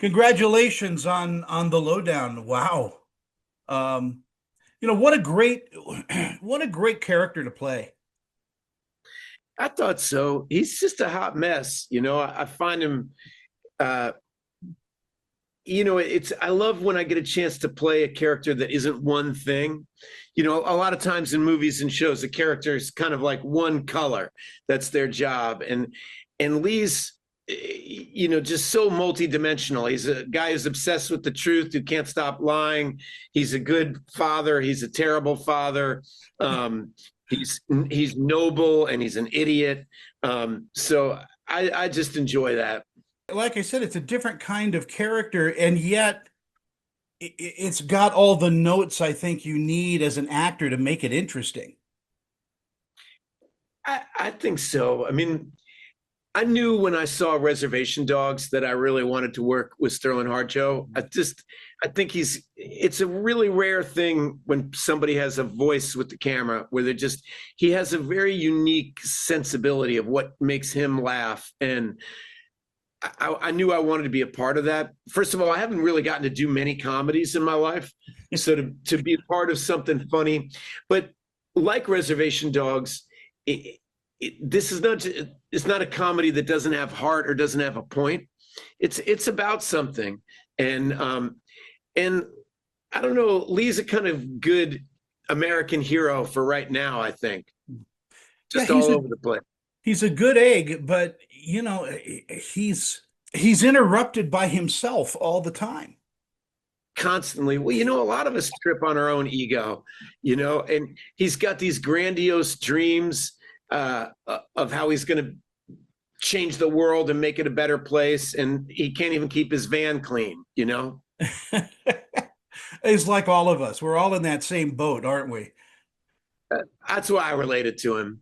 Congratulations on the Lowdown. Wow. Um, what a great what a great character to play. I thought so. He's just a hot mess. I find him, uh, I love when I get a chance to play a character that isn't one thing. A lot of times in movies and shows, the character is kind of like one color. That's their job. And Lee's, just so multidimensional. He's a guy who's obsessed with the truth, who can't stop lying. He's a good father. He's a terrible father. Um, he's noble and he's an idiot. So I just enjoy that. Like I said, it's a different kind of character, and yet it's got all the notes I think you need as an actor to make it interesting. I think so. I mean, I knew when I saw Reservation Dogs that I really wanted to work with Sterling Harjo. I think it's a really rare thing when somebody has a voice with the camera where he has a very unique sensibility of what makes him laugh. And I knew I wanted to be a part of that. First of all, I haven't really gotten to do many comedies in my life. So to be a part of something funny, but like Reservation Dogs, this is not it's not a comedy that doesn't have heart or doesn't have a point. It's about something, and I don't know. Lee's a kind of good American hero for right now. I think Yeah, just all over the place. he's a good egg, but he's interrupted by himself all the time. Constantly. Well, a lot of us trip on our own ego, and he's got these grandiose dreams of how he's going to change the world and make it a better place, and he can't even keep his van clean. It's like all of us. We're all in that same boat, aren't we? That's why I related to him.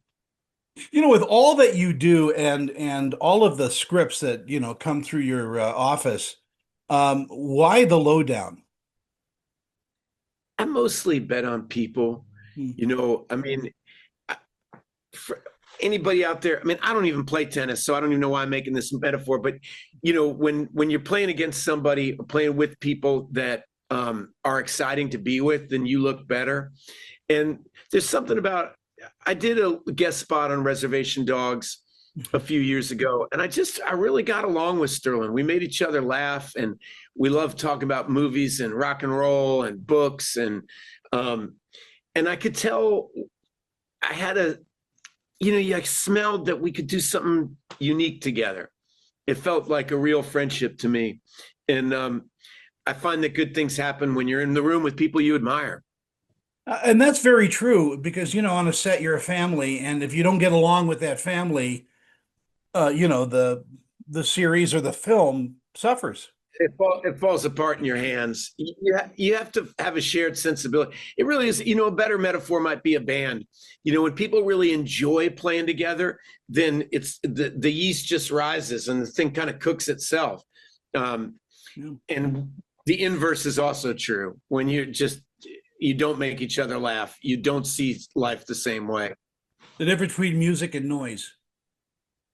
With all that you do and all of the scripts that, come through your office, why the Lowdown? I mostly bet on people. Hmm. I mean, for anybody out there, I mean, I don't even play tennis, so I don't even know why I'm making this metaphor. But when you're playing against somebody or playing with people that are exciting to be with, then you look better. And there's something about I did a guest spot on Reservation Dogs a few years ago, and I really got along with Sterling. We made each other laugh, and we loved talking about movies and rock and roll and books, um, and I could tell I had I smelled that we could do something unique together. It felt like a real friendship to me, and I find that good things happen when you're in the room with people you admire. And that's very true because, on a set, you're a family, and if you don't get along with that family, the series or the film suffers. It falls apart in your hands. You have to have a shared sensibility. It really is, a better metaphor might be a band. When people really enjoy playing together, then it's the yeast just rises and the thing kind of cooks itself. Yeah. And the inverse is also true. When you don't make each other laugh, you don't see life the same way. The difference between music and noise.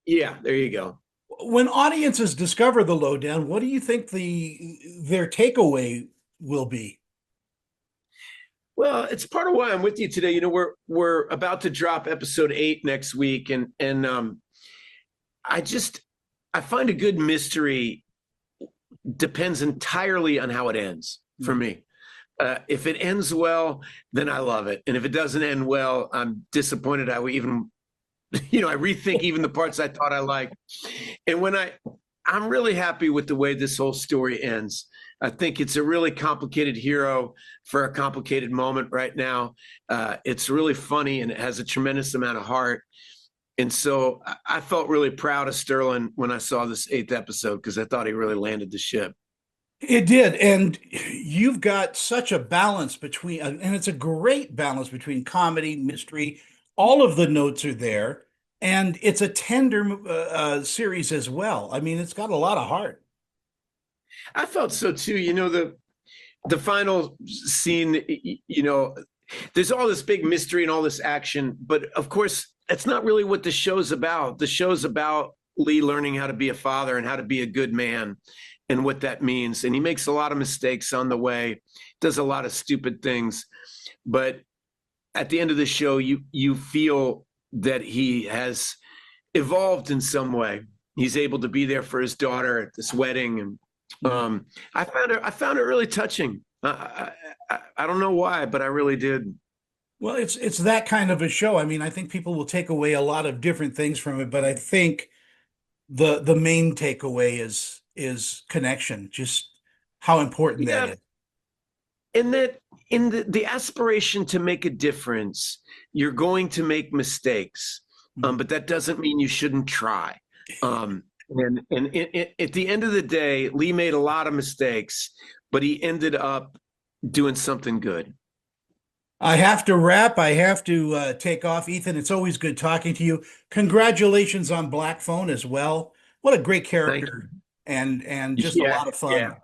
Yeah, there you go. When audiences discover the Lowdown, what do you think their takeaway will be? Well, it's part of why I'm with you today. We're about to drop episode 8 next week, and I just I find a good mystery depends entirely on how it ends for me. If it ends well, then I love it, and if it doesn't end well, I'm disappointed. I would even, I rethink even the parts I thought I liked. And I'm really happy with the way this whole story ends. I think it's a really complicated hero for a complicated moment right now. It's really funny and it has a tremendous amount of heart. And so I felt really proud of Sterling when I saw this 8th episode because I thought he really landed the ship. It did, and you've got such a balance between, and it's a great balance between comedy, mystery. All of the notes are there, and it's a tender series as well. I mean, it's got a lot of heart. I felt so too. The final scene, there's all this big mystery and all this action, but of course, that's not really what the show's about. The show's about Lee learning how to be a father and how to be a good man. and what that means. And he makes a lot of mistakes on the way, does a lot of stupid things. But at the end of the show, you feel that he has evolved in some way. He's able to be there for his daughter at this wedding, and I found it really touching. I don't know why, but I really did. Well, it's that kind of a show. I mean, I think people will take away a lot of different things from it, but I think the main takeaway is connection, just how important that Yeah, is. and that in the aspiration to make a difference, you're going to make mistakes, Mm. but that doesn't mean you shouldn't try. And at the end of the day, Lee made a lot of mistakes, but he ended up doing something good. I have to wrap. I have to take off. Ethan, it's always good talking to you. Congratulations on Black Phone as well. What a great Thank you. character and just a Yeah, lot of yeah, fun.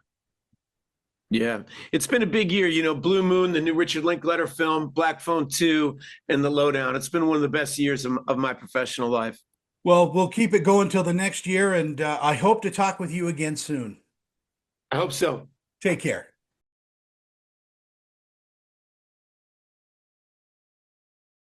yeah. It's been a big year. Blue Moon, the new Richard Linklater film, Black Phone 2, and The Lowdown. It's been one of the best years of my professional life. Well, we'll keep it going till the next year, and I hope to talk with you again soon. I hope so. Take care.